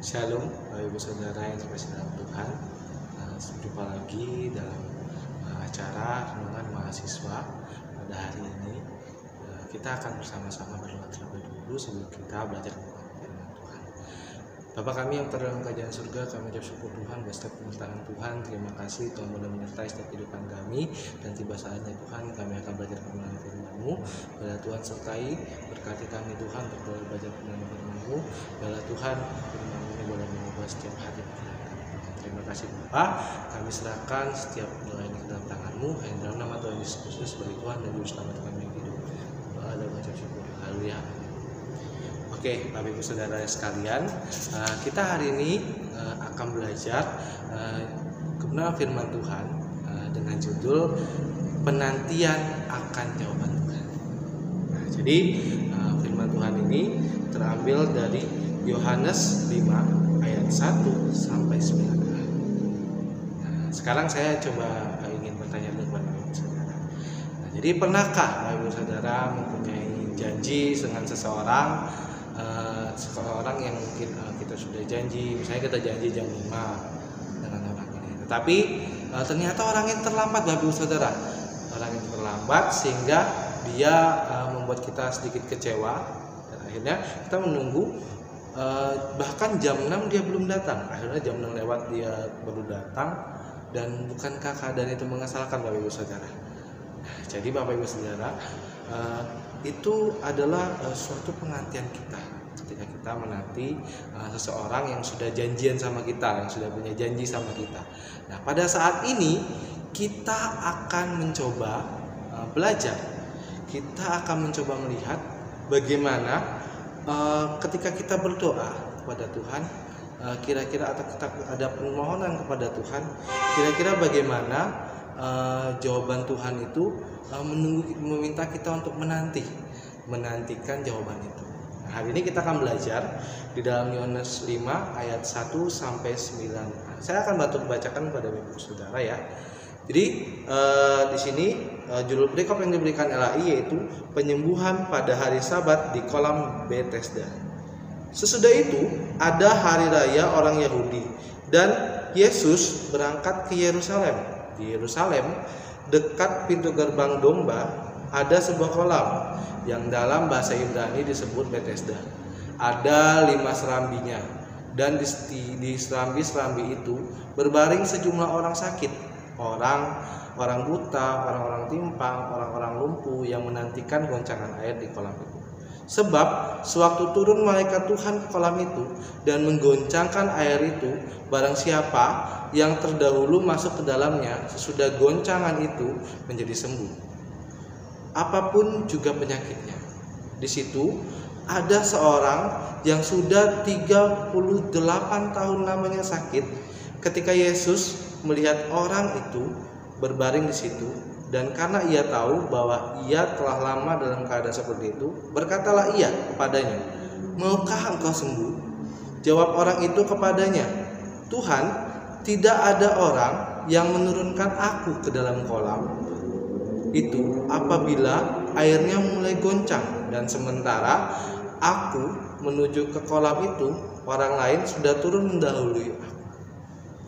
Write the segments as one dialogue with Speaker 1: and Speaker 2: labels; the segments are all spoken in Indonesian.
Speaker 1: Shalom, Bapak Ibu Saudara yang terkasih dalam Tuhan. Jumpa lagi dalam acara renungan mahasiswa pada hari ini. Kita akan bersama-sama berdoa terlebih dahulu sebelum kita belajar tentang firman Tuhan. Bapa kami yang terdalam kerajaan surga, kami ucap syukur Tuhan atas setiap pemerintahan Tuhan. Terima kasih Tuhan sudah menyertai setiap kehidupan kami, dan tiba saatnya Tuhan kami akan belajar kebenaran firman-Mu. Biarlah Tuhan sertai, berkati kami Tuhan untuk belajar kebenaran firman-Mu. Biarlah Tuhan firman-Mu ini boleh mengubah setiap hati pikiran kami. Terima kasih Bapa, kami serahkan setiap doa ini ke dalam tangan-Mu. Yang dalam nama Tuhan Yesus Kristus sebagai Tuhan dan Juru Selamat kami yang hidup. Doa dan ucap syukur. Haleluya. Oke, Bapak Ibu Saudara sekalian, kita hari ini akan belajar kebenaran firman Tuhan dengan judul penantian akan jawaban Tuhan. Nah, jadi firman Tuhan ini terambil dari Yohanes 5 ayat 1 sampai 9. Nah, sekarang saya coba ingin bertanya kepada Bapak Ibu Saudara. Nah, jadi pernahkah Bapak Ibu Saudara mempunyai janji dengan seseorang yang mungkin kita sudah janji, misalnya kita janji jam 5 dengan orang ini, tetapi ternyata orang yang terlambat Bapak Ibu Saudara, orang yang terlambat sehingga dia membuat kita sedikit kecewa, dan akhirnya kita menunggu bahkan jam 6 dia belum datang, akhirnya jam 6 lewat dia baru datang. Dan bukankah keadaan itu mengesalkan Bapak Ibu Saudara? Jadi Bapak Ibu Saudara, itu adalah suatu penantian kita ketika kita menanti seseorang yang sudah janjian sama kita, yang sudah punya janji sama kita. Nah, pada saat ini kita akan mencoba belajar, kita akan mencoba melihat bagaimana ketika kita berdoa kepada Tuhan, kira-kira atau kita ada permohonan kepada Tuhan, kira-kira bagaimana jawaban Tuhan itu meminta kita untuk menantikan jawaban itu. Nah, hari ini kita akan belajar di dalam Yohanes 5 ayat 1 sampai 9. Saya akan bacakan kepada Bapak Saudara ya. Jadi di sini judul perikop yang diberikan LAI yaitu penyembuhan pada hari Sabat di kolam Bethesda. Sesudah itu ada hari raya orang Yahudi dan Yesus berangkat ke Yerusalem. Di Yerusalem, dekat pintu gerbang domba, ada sebuah kolam yang dalam bahasa Ibrani disebut Bethesda. Ada 5 serambinya, dan di serambi-serambi itu berbaring sejumlah orang sakit, orang buta, orang-orang timpang, orang-orang lumpuh yang menantikan goncangan air di kolam itu. Sebab sewaktu turun malaikat Tuhan ke kolam itu dan menggoncangkan air itu, barang siapa yang terdahulu masuk ke dalamnya sesudah goncangan itu menjadi sembuh, apapun juga penyakitnya. Di situ ada seorang yang sudah 38 tahun lamanya sakit. Ketika Yesus melihat orang itu berbaring di situ, dan karena ia tahu bahwa ia telah lama dalam keadaan seperti itu, berkatalah ia kepadanya, "Maukah engkau sembuh?" Jawab orang itu kepadanya, "Tuhan, tidak ada orang yang menurunkan aku ke dalam kolam itu apabila airnya mulai goncang, dan sementara aku menuju ke kolam itu, orang lain sudah turun mendahului aku."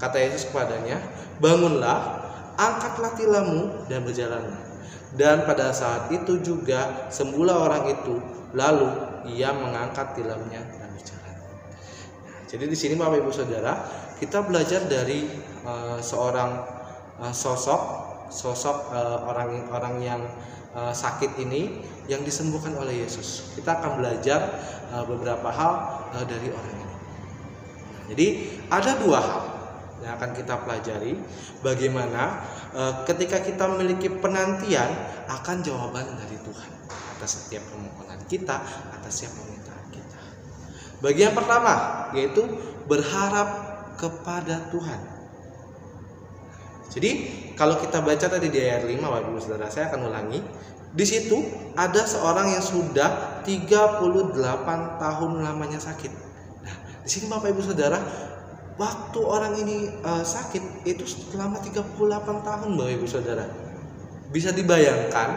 Speaker 1: Kata Yesus kepadanya, "Bangunlah, angkatlah tilammu dan berjalanlah." Dan pada saat itu juga sembuhlah orang itu, lalu ia mengangkat tilamnya dan berjalan. Nah, jadi di sini Bapak Ibu Saudara, kita belajar dari seorang sosok orang yang sakit ini yang disembuhkan oleh Yesus. Kita akan belajar beberapa hal dari orang ini. Jadi ada 2 hal yang akan kita pelajari, bagaimana ketika kita memiliki penantian akan jawaban dari Tuhan atas setiap permohonan kita, atas setiap permintaan kita. Bagian pertama yaitu berharap kepada Tuhan. Jadi kalau kita baca tadi di ayat 5 Bapak Ibu Saudara, saya akan ulangi. Di situ ada seorang yang sudah 38 tahun lamanya sakit. Nah, di sini Bapak Ibu Saudara, waktu orang ini sakit itu selama 38 tahun Bapak Ibu Saudara. Bisa dibayangkan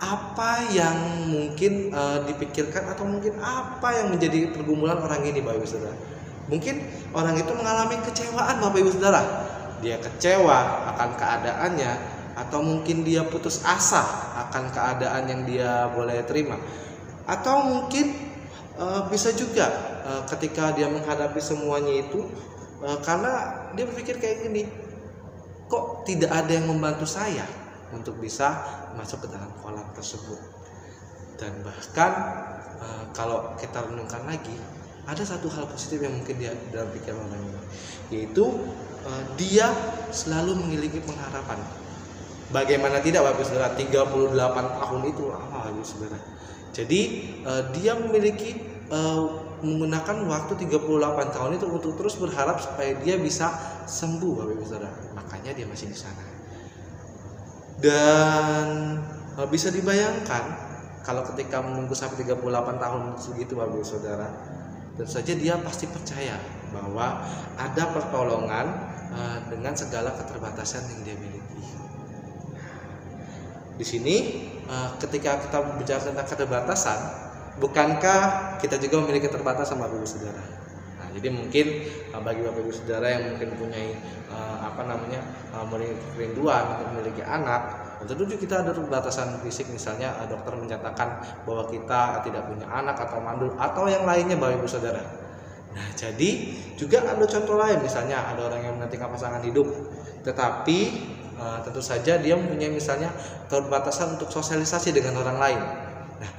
Speaker 1: apa yang mungkin dipikirkan atau mungkin apa yang menjadi pergumulan orang ini Bapak Ibu Saudara. Mungkin orang itu mengalami kecewaan Bapak Ibu Saudara. Dia kecewa akan keadaannya, atau mungkin dia putus asa akan keadaan yang dia boleh terima. Atau mungkin bisa juga ketika dia menghadapi semuanya itu karena dia berpikir kayak gini, kok tidak ada yang membantu saya untuk bisa masuk ke dalam kolam tersebut. Dan bahkan kalau kita renungkan lagi, ada satu hal positif yang mungkin dia dalam pikiran orang ini, yaitu dia selalu memiliki pengharapan. Bagaimana tidak Bapak Saudara, 38 tahun itu lama Bapak Saudara. Jadi dia memiliki menggunakan waktu 38 tahun itu untuk terus berharap supaya dia bisa sembuh Bapak Ibu Saudara. Makanya dia masih di sana. Dan bisa dibayangkan kalau ketika menunggu sampai 38 tahun segitu Bapak Ibu Saudara, tentu saja dia pasti percaya bahwa ada pertolongan dengan segala keterbatasan yang dia miliki. Di sini ketika kita bicara tentang keterbatasan, bukankah kita juga memiliki keterbatasan Bapak Ibu Saudara? Nah, jadi mungkin bagi Bapak Ibu Saudara yang mungkin mempunyai kerinduan untuk memiliki anak, tentu kita ada keterbatasan fisik, misalnya dokter menyatakan bahwa kita tidak punya anak atau mandul atau yang lainnya Bapak Ibu Saudara. Nah, jadi juga ada contoh lain, misalnya ada orang yang menantikan pasangan hidup, tetapi tentu saja dia mempunyai misalnya keterbatasan untuk sosialisasi dengan orang lain. Nah,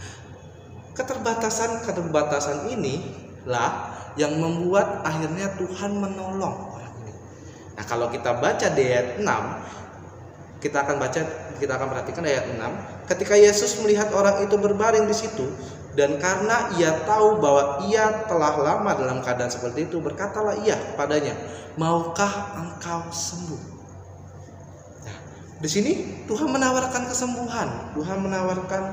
Speaker 1: keterbatasan inilah yang membuat akhirnya Tuhan menolong orang ini. Nah, kalau kita baca di ayat 6, kita akan perhatikan ayat 6, ketika Yesus melihat orang itu berbaring di situ, dan karena ia tahu bahwa ia telah lama dalam keadaan seperti itu, berkatalah ia kepadanya, "Maukah engkau sembuh?" Di sini Tuhan menawarkan kesembuhan. Tuhan menawarkan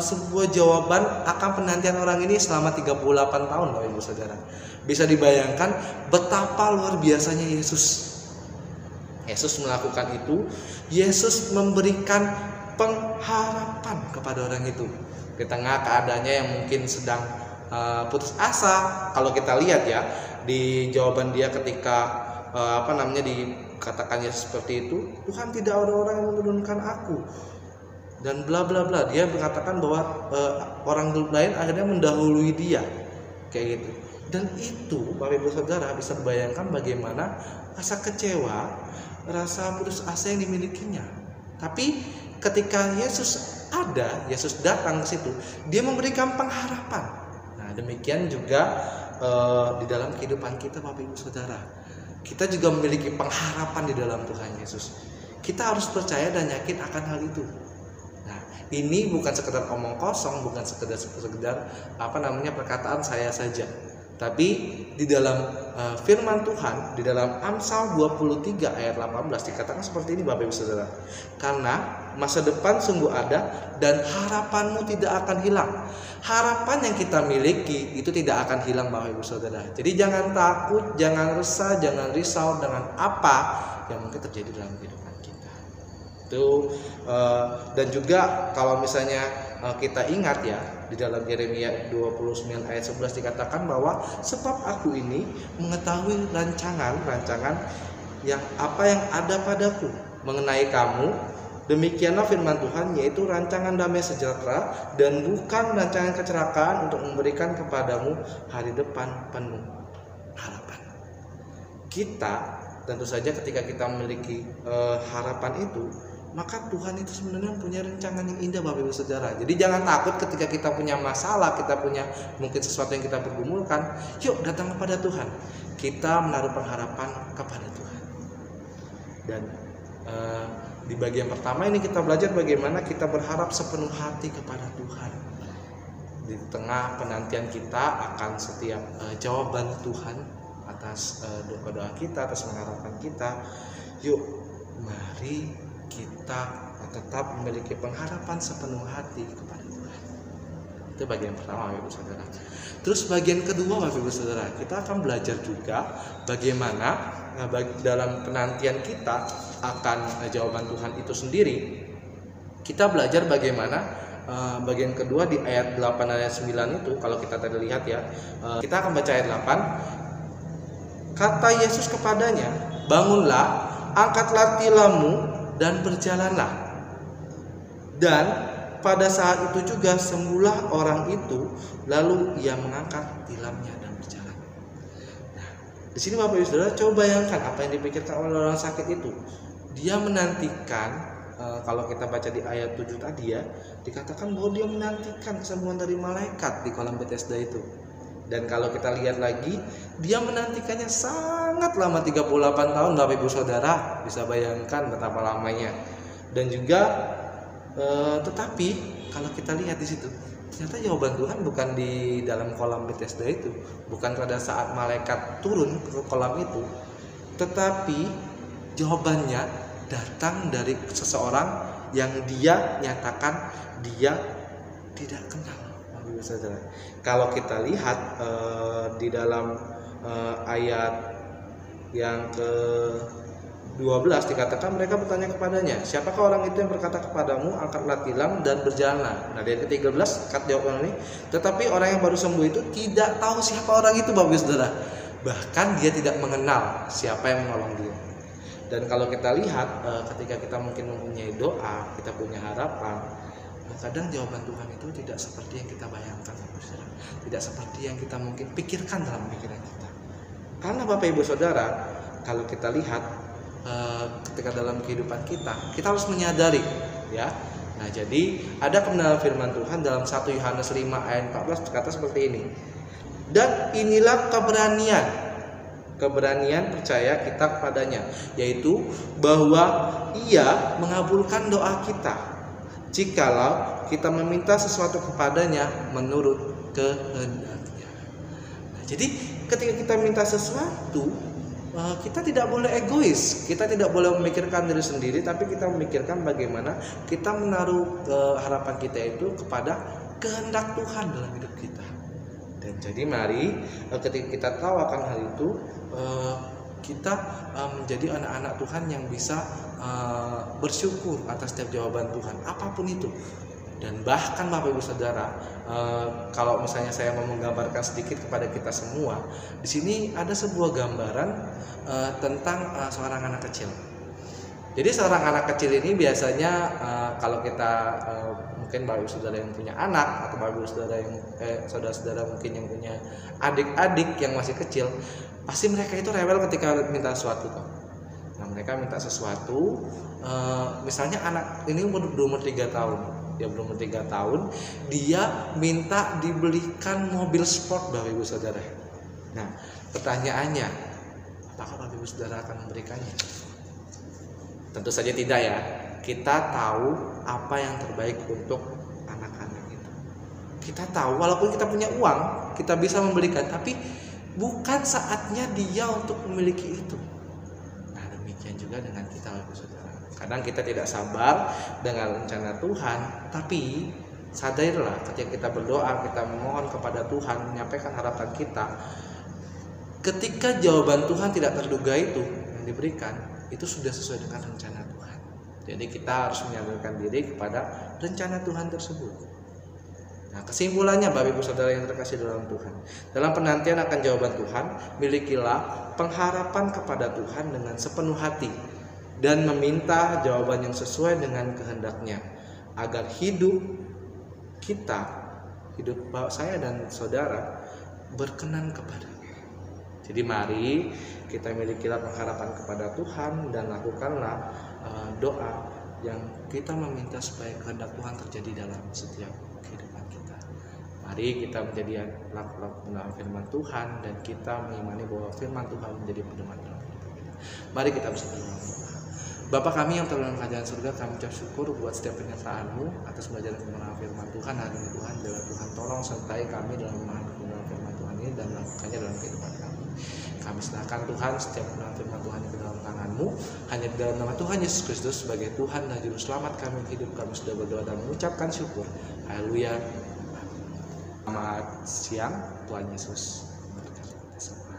Speaker 1: sebuah jawaban akan penantian orang ini selama 38 tahun Bapak Ibu Saudara. Bisa dibayangkan betapa luar biasanya Yesus. Yesus melakukan itu. Yesus memberikan pengharapan kepada orang itu di tengah keadaannya yang mungkin sedang putus asa. Kalau kita lihat ya di jawaban dia ketika dikatakannya seperti itu, Tuhan, tidak ada orang yang menurunkan aku dan bla bla bla. Dia berkatakan bahwa orang lain akhirnya mendahului dia kayak gitu. Dan itu Bapak Ibu Saudara bisa bayangkan bagaimana rasa kecewa, rasa putus asa yang dimilikinya. Tapi ketika Yesus datang ke situ, dia memberikan pengharapan. Nah, demikian juga di dalam kehidupan kita Bapak Ibu Saudara. Kita juga memiliki pengharapan di dalam Tuhan Yesus. Kita harus percaya dan yakin akan hal itu. Nah, ini bukan sekedar omong kosong, bukan sekedar perkataan saya saja. Tapi di dalam firman Tuhan, di dalam Amsal 23 ayat 18 dikatakan seperti ini Bapak Ibu Saudara. Karena masa depan sungguh ada dan harapanmu tidak akan hilang. Harapan yang kita miliki itu tidak akan hilang Bapak Ibu Saudara. Jadi jangan takut, jangan resah, jangan risau dengan apa yang mungkin terjadi dalam kehidupan kita. Itu dan juga kalau misalnya kita ingat ya, di dalam Yeremia 29 ayat 11 dikatakan bahwa sebab aku ini mengetahui rancangan yang ada padaku mengenai kamu, demikianlah firman Tuhan, yaitu rancangan damai sejahtera dan bukan rancangan kecelakaan, untuk memberikan kepadamu hari depan penuh harapan. Kita tentu saja ketika kita memiliki harapan itu, maka Tuhan itu sebenarnya punya rancangan yang indah Bapak Ibu Saudara. Jadi jangan takut ketika kita punya masalah, kita punya mungkin sesuatu yang kita pergumulkan, yuk datang kepada Tuhan. Kita menaruh pengharapan kepada Tuhan. Dan di bagian pertama ini kita belajar bagaimana kita berharap sepenuh hati kepada Tuhan. Di tengah penantian kita akan setiap jawaban Tuhan atas doa-doa kita, atas pengharapan kita, yuk mari kita tetap memiliki pengharapan sepenuh hati kepada Tuhan. Itu bagian pertama Bapak Ibu Saudara. Terus bagian kedua Bapak Ibu Saudara, kita akan belajar juga bagaimana dalam penantian kita akan jawaban Tuhan itu sendiri. Kita belajar bagaimana bagian kedua di ayat 8 ayat 9 itu, kalau kita tadi lihat ya, kita akan baca ayat 8. Kata Yesus kepadanya, bangunlah, angkatlah tilammu dan berjalanlah. Dan pada saat itu juga sembuhlah orang itu, lalu ia mengangkat tilamnya dan berjalan. Nah, di sini Bapak Ibu Saudara, coba bayangkan apa yang dipikirkan oleh orang sakit itu. Dia menantikan, kalau kita baca di ayat 7 tadi ya, dikatakan bahwa dia menantikan kesembuhan dari malaikat di kolam Bethesda itu. Dan kalau kita lihat lagi, dia menantikannya sangat lama, 38 tahun Bapak Ibu Saudara. Bisa bayangkan betapa lamanya. Dan juga tetapi kalau kita lihat di situ, ternyata jawaban Tuhan bukan di dalam kolam Bethesda itu, bukan pada saat malaikat turun ke kolam itu, tetapi jawabannya datang dari seseorang yang dia nyatakan dia tidak kenal. Saudara, kalau kita lihat di dalam ayat yang ke-12 dikatakan mereka bertanya kepadanya, siapakah orang itu yang berkata kepadamu, angkatlah tilam dan berjalanlah. Nah, di ayat ke-13 kata jawaban ini, tetapi orang yang baru sembuh itu tidak tahu siapa orang itu, Bapak Ibu Saudara. Bahkan dia tidak mengenal siapa yang menolong dia. Dan kalau kita lihat ketika kita mungkin mempunyai doa, kita punya harapan, kadang jawaban Tuhan itu tidak seperti yang kita bayangkan, tidak seperti yang kita mungkin pikirkan dalam pikiran kita. Karena Bapak Ibu Saudara, kalau kita lihat ketika dalam kehidupan kita harus menyadari, ya. Nah, jadi ada kebenaran firman Tuhan dalam 1 Yohanes 5 ayat 14 berkata seperti ini. Dan inilah keberanian percaya kita kepadanya, yaitu bahwa Ia mengabulkan doa kita jikalau kita meminta sesuatu kepadanya menurut kehendaknya. Nah, jadi ketika kita minta sesuatu, kita tidak boleh egois, kita tidak boleh memikirkan diri sendiri, tapi kita memikirkan bagaimana kita menaruh harapan kita itu kepada kehendak Tuhan dalam hidup kita. Dan jadi mari ketika kita tahu akan hal itu, kita menjadi anak-anak Tuhan yang bisa bersyukur atas setiap jawaban Tuhan apapun itu. Dan bahkan Bapak Ibu Saudara, kalau misalnya saya mau menggambarkan sedikit kepada kita semua, di sini ada sebuah gambaran tentang seorang anak kecil. Jadi seorang anak kecil ini biasanya kalau kita mungkin Bapak Ibu Saudara yang punya anak, atau Bapak Ibu Saudara yang saudara-saudara mungkin yang punya adik-adik yang masih kecil, pasti mereka itu rewel ketika minta sesuatu. Nah, mereka minta sesuatu, misalnya anak ini berumur 3 tahun. Dia berumur 3 tahun, dia minta dibelikan mobil sport, Bapak Ibu Saudara. Nah, pertanyaannya, apakah Bapak Ibu Saudara akan memberikannya? Tentu saja tidak, ya. Kita tahu apa yang terbaik untuk anak-anak itu. Kita tahu, walaupun kita punya uang, kita bisa membelikan, tapi bukan saatnya dia untuk memiliki itu. Nah, demikian juga dengan kita, Bapak Ibu Saudara. Kadang kita tidak sabar dengan rencana Tuhan, tapi sadarilah ketika kita berdoa, kita memohon kepada Tuhan, menyampaikan harapan kita, ketika jawaban Tuhan tidak terduga itu yang diberikan, itu sudah sesuai dengan rencana Tuhan. Jadi kita harus menyandarkan diri kepada rencana Tuhan tersebut. Nah, kesimpulannya Bapak Ibu Saudara yang terkasih dalam Tuhan, dalam penantian akan jawaban Tuhan, milikilah pengharapan kepada Tuhan dengan sepenuh hati dan meminta jawaban yang sesuai dengan kehendaknya, agar hidup kita, hidup saya dan saudara berkenan kepadanya. Jadi mari kita milikilah pengharapan kepada Tuhan dan lakukanlah doa yang kita meminta supaya kehendak Tuhan terjadi dalam setiap kehidupan kita. Mari kita menjadi anak-anak firman Tuhan dan kita mengimani bahwa firman Tuhan menjadi pedoman dalam hidup kita. Mari kita bersama doa. Bapa kami yang telah dalam kerajaan surga, kami ucap syukur buat setiap penyertaan-Mu atas belajar kebenaran firman Tuhan hari ini Tuhan. Biarlah Tuhan tolong sertai kami dalam memahami kebenaran firman Tuhan ini dan melakukannya dalam kehidupan kami. Kami serahkan Tuhan setiap kebenaran firman Tuhan itu dalam tangan-Mu. Hanya di dalam nama Tuhan Yesus Kristus sebagai Tuhan dan Juru Selamat kami hidup, kami sudah berdoa dan mengucapkan syukur. Haleluya. Selamat siang, Tuhan Yesus berkati kita semua.